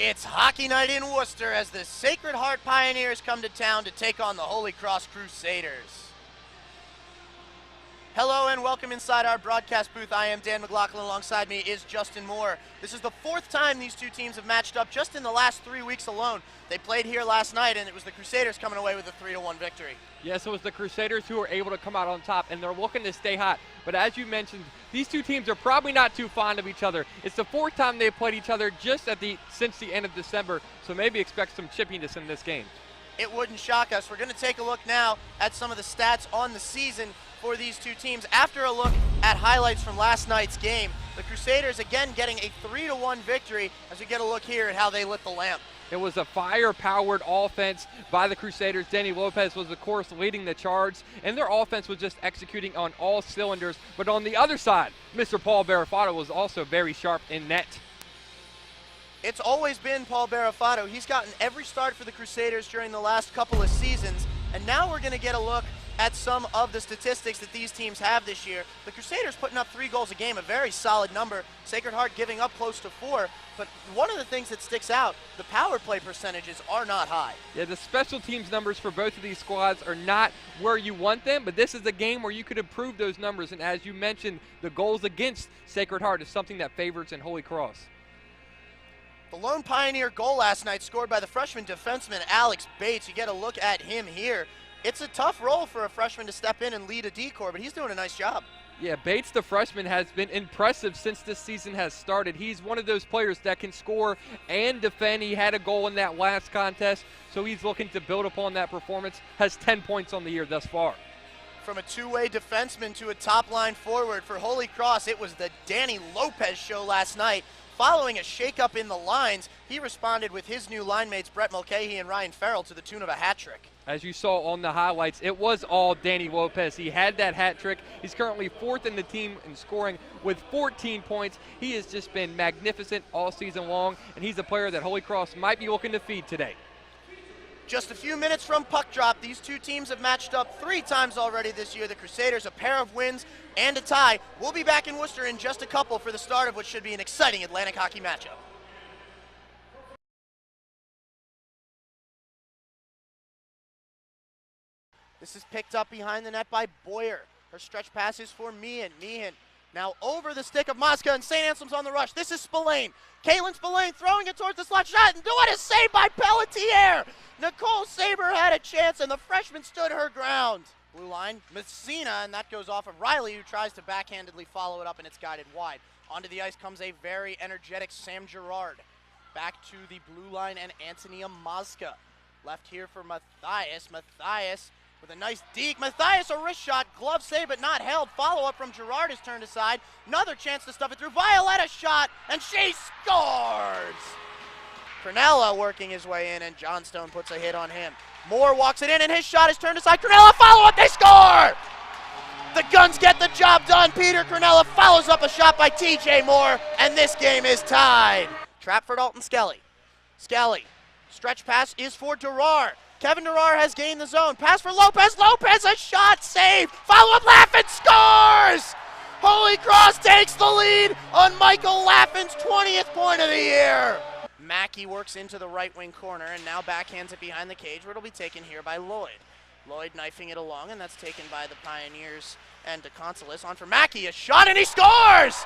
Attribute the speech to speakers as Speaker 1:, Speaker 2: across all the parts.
Speaker 1: It's hockey night in Worcester as the Sacred Heart Pioneers come to town to take on the Holy Cross Crusaders. Hello and welcome inside our broadcast booth. I am Dan McLoughlin. Alongside me is Justin Moore. This is the fourth time these two teams have matched up just in the last 3 weeks alone. They played here last night and it was the Crusaders coming away with a 3-1 victory.
Speaker 2: Yes, it was the Crusaders who were able to come out on top, and they're looking to stay hot. But as you mentioned, these two teams are probably not too fond of each other. It's the fourth time they've played each other since the end of December, so maybe expect some chippiness in this game.
Speaker 1: It wouldn't shock us. We're going to take a look now at some of the stats on the season for these two teams. After a look at highlights from last night's game, the Crusaders again getting a 3-1 victory as we get a look here at how they lit the lamp.
Speaker 2: It was a fire-powered offense by the Crusaders. Danny Lopez was, of course, leading the charge, and their offense was just executing on all cylinders. But on the other side, Mr. Paul Barafato was also very sharp in net.
Speaker 1: It's always been Paul Barafato. He's gotten every start for the Crusaders during the last couple of seasons, and now we're going to get a look at some of the statistics that these teams have this year. The Crusaders putting up 3 goals a game, a very solid number. Sacred Heart giving up close to 4. But one of the things that sticks out, the power play percentages are not high.
Speaker 2: Yeah, the special teams numbers for both of these squads are not where you want them, but this is a game where you could improve those numbers. And as you mentioned, the goals against Sacred Heart is something that favors in Holy Cross.
Speaker 1: The lone Pioneer goal last night scored by the freshman defenseman Alex Bates. You get a look at him here. It's a tough role for a freshman to step in and lead a decor, but he's doing a nice job.
Speaker 2: Yeah, Bates, the freshman, has been impressive since this season has started. He's one of those players that can score and defend. He had a goal in that last contest, so he's looking to build upon that performance. Has 10 points on the year thus far.
Speaker 1: From a two-way defenseman to a top-line forward for Holy Cross, it was the Danny Lopez show last night. Following a shakeup in the lines, he responded with his new line mates Brett Mulcahy and Ryan Farrell to the tune of a hat trick.
Speaker 2: As you saw on the highlights, it was all Danny Lopez. He had that hat trick. He's currently 4th in the team in scoring with 14 points. He has just been magnificent all season long, and he's a player that Holy Cross might be looking to feed today.
Speaker 1: Just a few minutes from puck drop, these two teams have matched up 3 times already this year. The Crusaders, a pair of wins and a tie. We'll be back in Worcester in just a couple for the start of what should be an exciting Atlantic hockey matchup. This is picked up behind the net by Boyer. Her stretch pass is for Meehan. Meehan now over the stick of Mosca, and St. Anselm's on the rush. This is Spillane. Caitlin Spillane throwing it towards the slot shot, and what a save by Pelletier! Nicole Saber had a chance, and the freshman stood her ground. Blue line, Messina, and that goes off of Riley, who tries to backhandedly follow it up, and it's guided wide. Onto the ice comes a very energetic Sam Gerard. Back to the blue line, and Antonia Mosca. Left here for Matthias. Matthias with a nice deke. Matthias, a wrist shot, glove save, but not held. Follow-up from Gerard is turned aside. Another chance to stuff it through. Violetta shot, and she scores! Cronella working his way in, and Johnstone puts a hit on him. Moore walks it in, and his shot is turned aside. Cronella, follow-up, they score! The Guns get the job done. Peter Cronella follows up a shot by TJ Moore, and this game is tied. Trap for Dalton Skelly. Skelly, stretch pass is for Durar. Kevin Durar has gained the zone. Pass for Lopez. Lopez, a shot, save. Follow-up, Laffin scores! Holy Cross takes the lead on Michael Laffin's 20th point of the year. Mackey works into the right wing corner and now backhands it behind the cage where it'll be taken here by Lloyd. Lloyd knifing it along, and that's taken by the Pioneers and DeConsolis. On for Mackey, a shot, and he scores!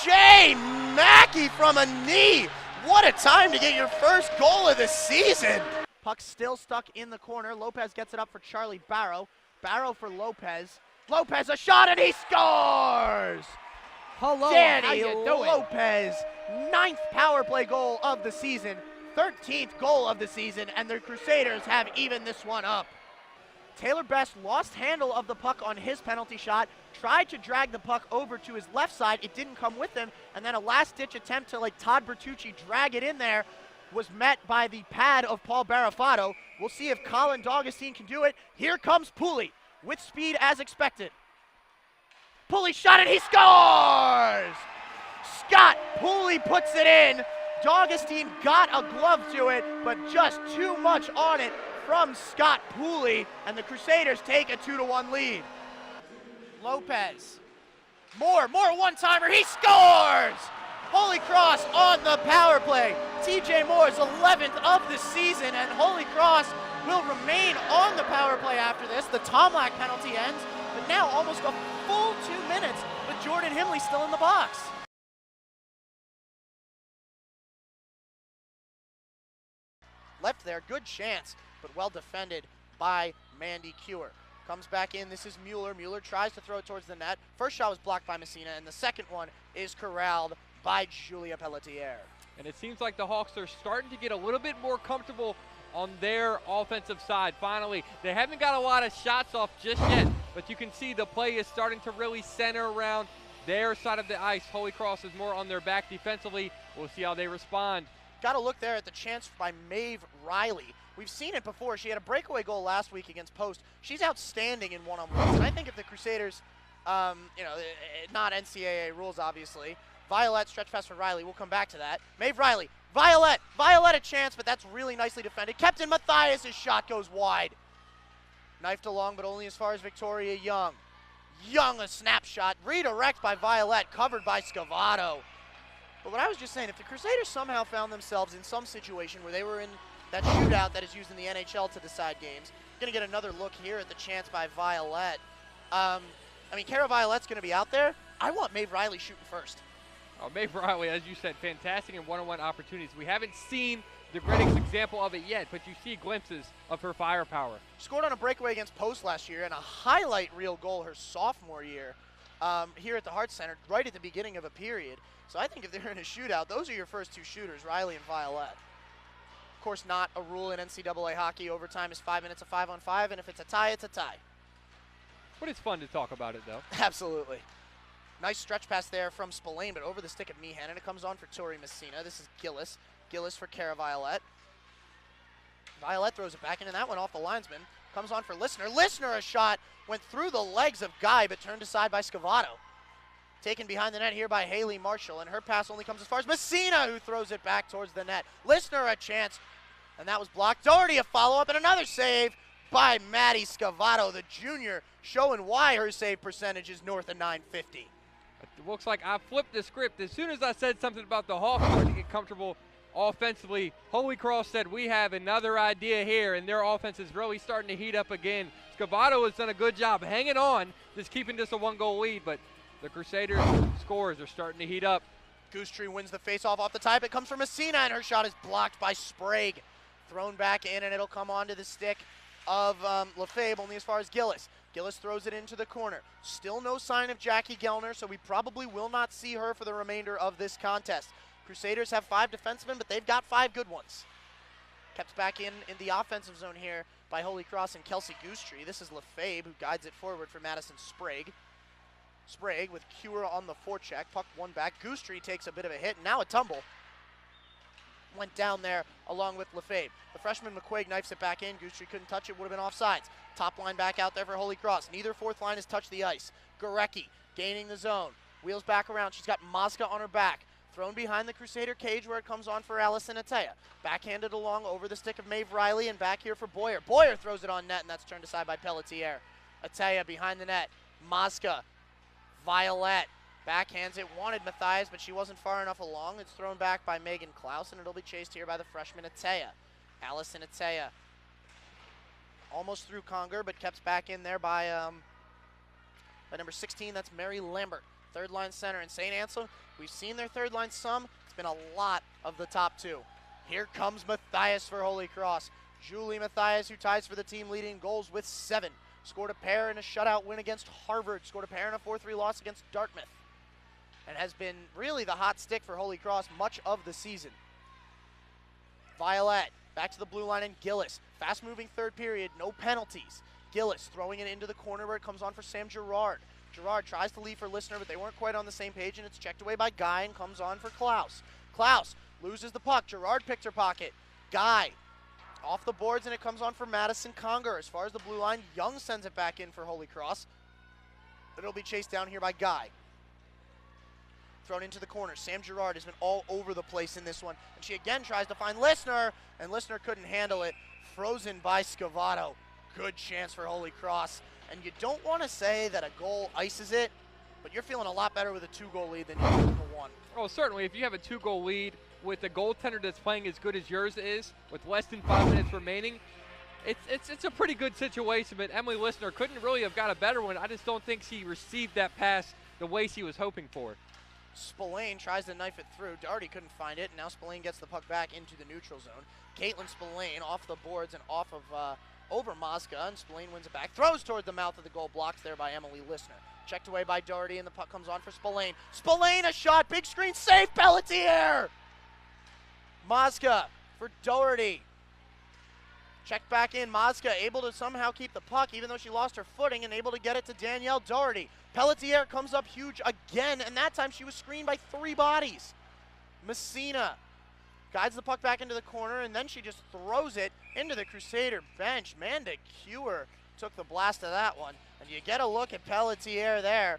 Speaker 1: Jay Mackey from a knee. What a time to get your first goal of the season. Puck still stuck in the corner. Lopez gets it up for Charlie Barrow. Barrow for Lopez. Lopez, a shot, and he scores!
Speaker 3: Hello,
Speaker 1: Danny
Speaker 3: how you doing?
Speaker 1: Lopez, 9th power play goal of the season, 13th goal of the season, and the Crusaders have evened this one up. Taylor Best lost handle of the puck on his penalty shot, tried to drag the puck over to his left side. It didn't come with him, and then a last-ditch attempt to, like Todd Bertucci, drag it in there was met by the pad of Paul Barafato. We'll see if Colin D'Augustine can do it. Here comes Pooley with speed as expected. Pooley shot, and he scores! Scott Pooley puts it in. D'Augustine got a glove to it, but just too much on it from Scott Pooley, and the Crusaders take a 2-1 lead. Lopez. Moore one-timer, he scores! Holy Cross on the power play. TJ Moore's 11th of the season, and Holy Cross will remain on the power play after this. The Tomlak penalty ends, but now almost a full 2 minutes with Jordan Himley still in the box. Left there, good chance, but well defended by Mandy Cure. Comes back in, this is Mueller. Mueller tries to throw it towards the net. First shot was blocked by Messina, and the second one is corralled by Julia Pelletier.
Speaker 2: And it seems like the Hawks are starting to get a little bit more comfortable on their offensive side. Finally, they haven't got a lot of shots off just yet, but you can see the play is starting to really center around their side of the ice. Holy Cross is more on their back defensively. We'll see how they respond.
Speaker 1: Got to look there at the chance by Maeve Riley. We've seen it before. She had a breakaway goal last week against Post. She's outstanding in one-on-ones, and I think if the Crusaders, not NCAA rules, obviously. Violet, stretch pass for Riley. We'll come back to that. Maeve Riley. Violet a chance, but that's really nicely defended. Captain Matthias' shot goes wide. Knifed along, but only as far as Victoria Young. Young, a snapshot. Redirect by Violet, covered by Scavato. But what I was just saying, if the Crusaders somehow found themselves in some situation where they were in that shootout that is used in the NHL to decide games, going to get another look here at the chance by Violet. Kara Violet's going to be out there. I want Maeve Riley shooting first.
Speaker 2: Maeve Riley, as you said, fantastic in one-on-one opportunities. We haven't seen the greatest example of it yet, but you see glimpses of her firepower.
Speaker 1: Scored on a breakaway against Post last year, and a highlight reel goal her sophomore year here at the Hart Center, right at the beginning of a period. So I think if they're in a shootout, those are your first two shooters, Riley and Violet. Of course, not a rule in NCAA hockey. Overtime is 5 minutes of 5-on-5, and if it's a tie, it's a tie.
Speaker 2: But it's fun to talk about it, though.
Speaker 1: Absolutely. Nice stretch pass there from Spillane, but over the stick of Meehan, and it comes on for Tori Messina. This is Gillis. Gillis for Cara Violet. Violet throws it back into that one off the linesman. Comes on for Listener. Listener, a shot, went through the legs of Guy, but turned aside by Scavato. Taken behind the net here by Haley Marshall, and her pass only comes as far as Messina, who throws it back towards the net. Listener, a chance, and that was blocked. Doherty, a follow-up, and another save by Maddie Scavato, the junior, showing why her save percentage is north of 950.
Speaker 2: It looks like I flipped the script. As soon as I said something about the Hawks starting to get comfortable offensively, Holy Cross said we have another idea here, and their offense is really starting to heat up again. Scavato has done a good job hanging on, just keeping this a one-goal lead, but the Crusaders' scores are starting to heat up.
Speaker 1: Goosetree wins the faceoff off the type. It comes from Messina, and her shot is blocked by Sprague. Thrown back in, and it'll come onto the stick of Lefebvre, only as far as Gillis. Gillis throws it into the corner. Still no sign of Jackie Gellner, so we probably will not see her for the remainder of this contest. Crusaders have 5 defensemen, but they've got 5 good ones. Kept back in the offensive zone here by Holy Cross and Kelsey Goosetree. This is Lefebvre, who guides it forward for Madison Sprague. Sprague with Cure on the forecheck. Puck one back. Goosetree takes a bit of a hit, and now a tumble. Went down there along with Lefebvre. The freshman McQuaig knifes it back in. Goosetree couldn't touch it, would have been offsides. Top line back out there for Holy Cross. Neither fourth line has touched the ice. Gorecki gaining the zone. Wheels back around. She's got Mazka on her back. Thrown behind the Crusader cage where it comes on for Allison Atea. Backhanded along over the stick of Maeve Riley and back here for Boyer. Boyer throws it on net, and that's turned aside by Pelletier. Atea behind the net. Mazka. Violet backhands it, wanted Matthias, but she wasn't far enough along. It's thrown back by Megan Klaus, and it'll be chased here by the freshman Atea. Allison Atea almost through Conger, but kept back in there by number 16. That's Mary Lambert, third line center. In St. Anselm, we've seen their third line some. It's been a lot of the top 2. Here comes Matthias for Holy Cross. Julie Matthias, who ties for the team leading goals with 7. Scored a pair in a shutout win against Harvard. Scored a pair in a 4-3 loss against Dartmouth. And has been really the hot stick for Holy Cross much of the season. Violet, back to the blue line, and Gillis. Fast-moving third period, no penalties. Gillis throwing it into the corner where it comes on for Sam Girard. Girard tries to leave for Listener, but they weren't quite on the same page, and it's checked away by Guy and comes on for Klaus. Klaus loses the puck. Girard picked her pocket. Guy off the boards, and it comes on for Madison Conger. As far as the blue line, Young sends it back in for Holy Cross. It'll be chased down here by Guy. Thrown into the corner. Sam Girard has been all over the place in this one. And she again tries to find Listener, and Listener couldn't handle it. Frozen by Scavato. Good chance for Holy Cross. And you don't want to say that a goal ices it, but you're feeling a lot better with a 2-goal lead than you did with a 1.
Speaker 2: Well, certainly, if you have a 2-goal lead with a goaltender that's playing as good as yours is, with less than 5 minutes remaining, it's a pretty good situation, but Emily Listener couldn't really have got a better one. I just don't think she received that pass the way she was hoping for.
Speaker 1: Spillane tries to knife it through. Doherty couldn't find it, and now Spillane gets the puck back into the neutral zone. Caitlin Spillane off the boards and off of over Mazga, and Spillane wins it back. Throws toward the mouth of the goal, blocked there by Emily Listener. Checked away by Doherty, and the puck comes on for Spillane. Spillane, a shot, big screen, save, Pelletier! Mazga for Doherty. Checked back in, Mazga able to somehow keep the puck, even though she lost her footing, and able to get it to Danielle Doherty. Pelletier comes up huge again, and that time she was screened by 3 bodies. Messina guides the puck back into the corner, and then she just throws it into the Crusader bench. Manda Kewer took the blast of that one. And you get a look at Pelletier there.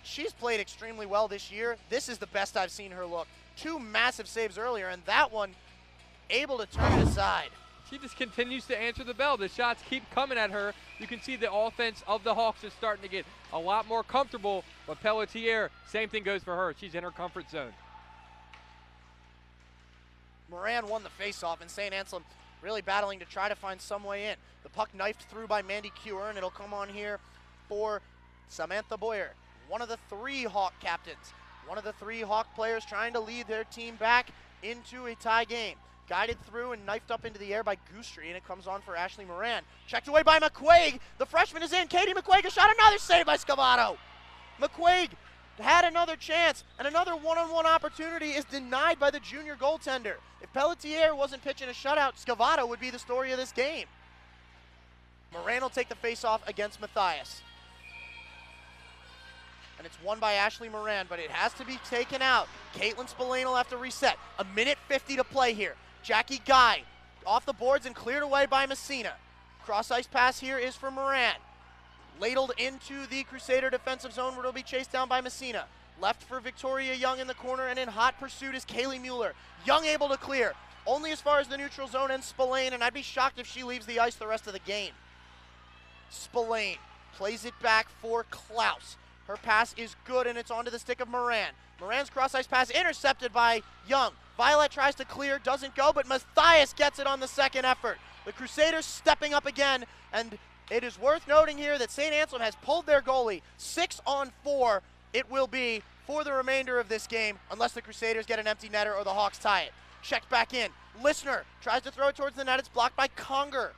Speaker 1: She's played extremely well this year. This is the best I've seen her look. 2 massive saves earlier, and that one able to turn it aside.
Speaker 2: She just continues to answer the bell. The shots keep coming at her. You can see the offense of the Hawks is starting to get a lot more comfortable, but Pelletier, same thing goes for her. She's in her comfort zone.
Speaker 1: Moran won the faceoff, and St. Anselm really battling to try to find some way in. The puck knifed through by Mandy Kewer, and it'll come on here for Samantha Boyer, one of the 3 Hawk captains, one of the 3 Hawk players trying to lead their team back into a tie game. Guided through and knifed up into the air by Goostrey, and it comes on for Ashley Moran. Checked away by McQuaig. The freshman is in. Katie McQuaig, a shot, another save by Scavato. McQuaig had another chance, and another one-on-one opportunity is denied by the junior goaltender. If Pelletier wasn't pitching a shutout, Scavato would be the story of this game. Moran will take the face-off against Matthias. And it's won by Ashley Moran, but it has to be taken out. Caitlin Spillane will have to reset. 1:50 to play here. Jackie Guy off the boards and cleared away by Messina. Cross-ice pass here is for Moran. Ladled into the Crusader defensive zone where it'll be chased down by Messina. Left for Victoria Young in the corner, and in hot pursuit is Kaylee Mueller. Young able to clear, only as far as the neutral zone and Spillane, and I'd be shocked if she leaves the ice the rest of the game. Spillane plays it back for Klaus. Her pass is good, and it's onto the stick of Moran. Moran's cross-ice pass intercepted by Young. Violet tries to clear, doesn't go, but Matthias gets it on the second effort. The Crusaders stepping up again, and it is worth noting here that St. Anselm has pulled their goalie. 6-on-4 it will be for the remainder of this game, unless the Crusaders get an empty netter or the Hawks tie it. Checked back in. Listener tries to throw it towards the net. It's blocked by Conger.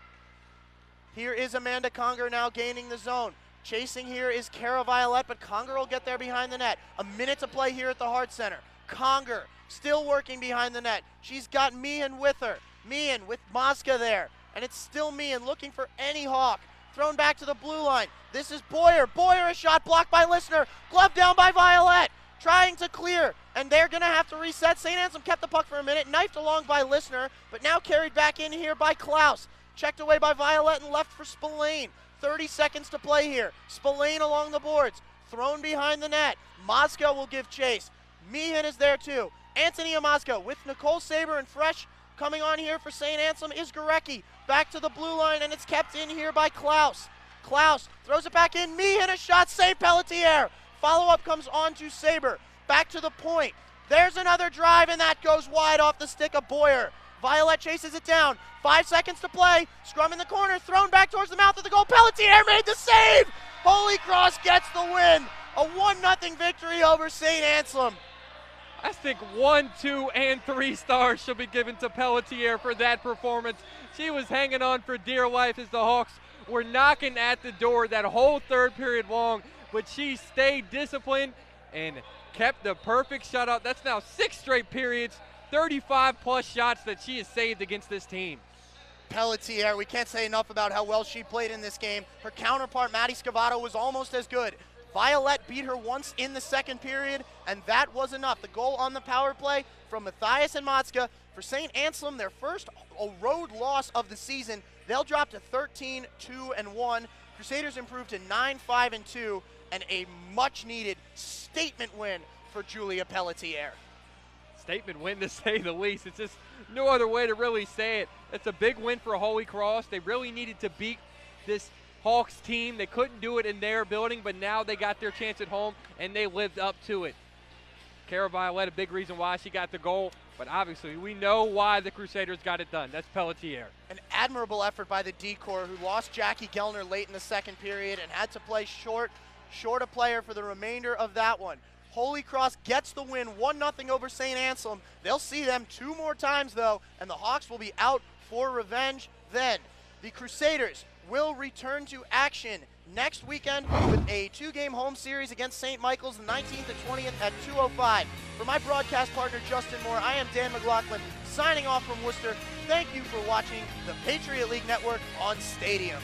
Speaker 1: Here is Amanda Conger now gaining the zone. Chasing here is Cara Violet, but Conger will get there behind the net. 1 minute to play here at the Hart Center. Conger still working behind the net. She's got Meehan with her. Meehan with Mazga there. And it's still Meehan looking for any Hawk. Thrown back to the blue line. This is Boyer. Boyer, a shot blocked by Listener. Glove down by Violet. Trying to clear. And they're going to have to reset. St. Anselm kept the puck for a minute. Knifed along by Listener, but now carried back in here by Klaus. Checked away by Violet and left for Spillane. 30 seconds to play here. Spillane along the boards. Thrown behind the net. Mazga will give chase. Meehan is there too. Antonia Mazga with Nicole Saber and fresh coming on here for St. Anselm is Gorecki. Back to the blue line, and it's kept in here by Klaus. Klaus throws it back in. Meehan, a shot, save Pelletier. Follow-up comes on to Saber. Back to the point. There's another drive, and that goes wide off the stick of Boyer. Violet chases it down. 5 seconds to play. Scrum in the corner, thrown back towards the mouth of the goal. Pelletier made the save. Holy Cross gets the win. A 1-0 victory over St. Anselm.
Speaker 2: I think 1, 2, and 3 stars should be given to Pelletier for that performance. She was hanging on for dear life as the Hawks were knocking at the door that whole third period long, but she stayed disciplined and kept the perfect shutout. That's now 6 straight periods, 35-plus shots that she has saved against this team.
Speaker 1: Pelletier, we can't say enough about how well she played in this game. Her counterpart, Maddie Scavato, was almost as good. Violet beat her once in the second period, and that was enough. The goal on the power play from Matthias and Matska. For St. Anselm, their first road loss of the season. They'll drop to 13-2-1. Crusaders improved to 9-5-2, and a much-needed statement win for Julia Pelletier.
Speaker 2: Statement win, to say the least. It's just no other way to really say it. It's a big win for Holy Cross. They really needed to beat this Hawks team. They couldn't do it in their building, but now they got their chance at home, and they lived up to it. Kara Violette, a big reason why she got the goal, but obviously we know why the Crusaders got it done. That's Pelletier.
Speaker 1: An admirable effort by the D-Corps, who lost Jackie Gellner late in the second period and had to play short a player for the remainder of that one. Holy Cross gets the win, 1-0 over St. Anselm. They'll see them 2 more times, though, and the Hawks will be out for revenge then. The Crusaders will return to action next weekend with a 2-game home series against St. Michael's the 19th and 20th at 2:05. For my broadcast partner, Justin Moore, I am Dan McLoughlin, signing off from Worcester. Thank you for watching the Patriot League Network on Stadium.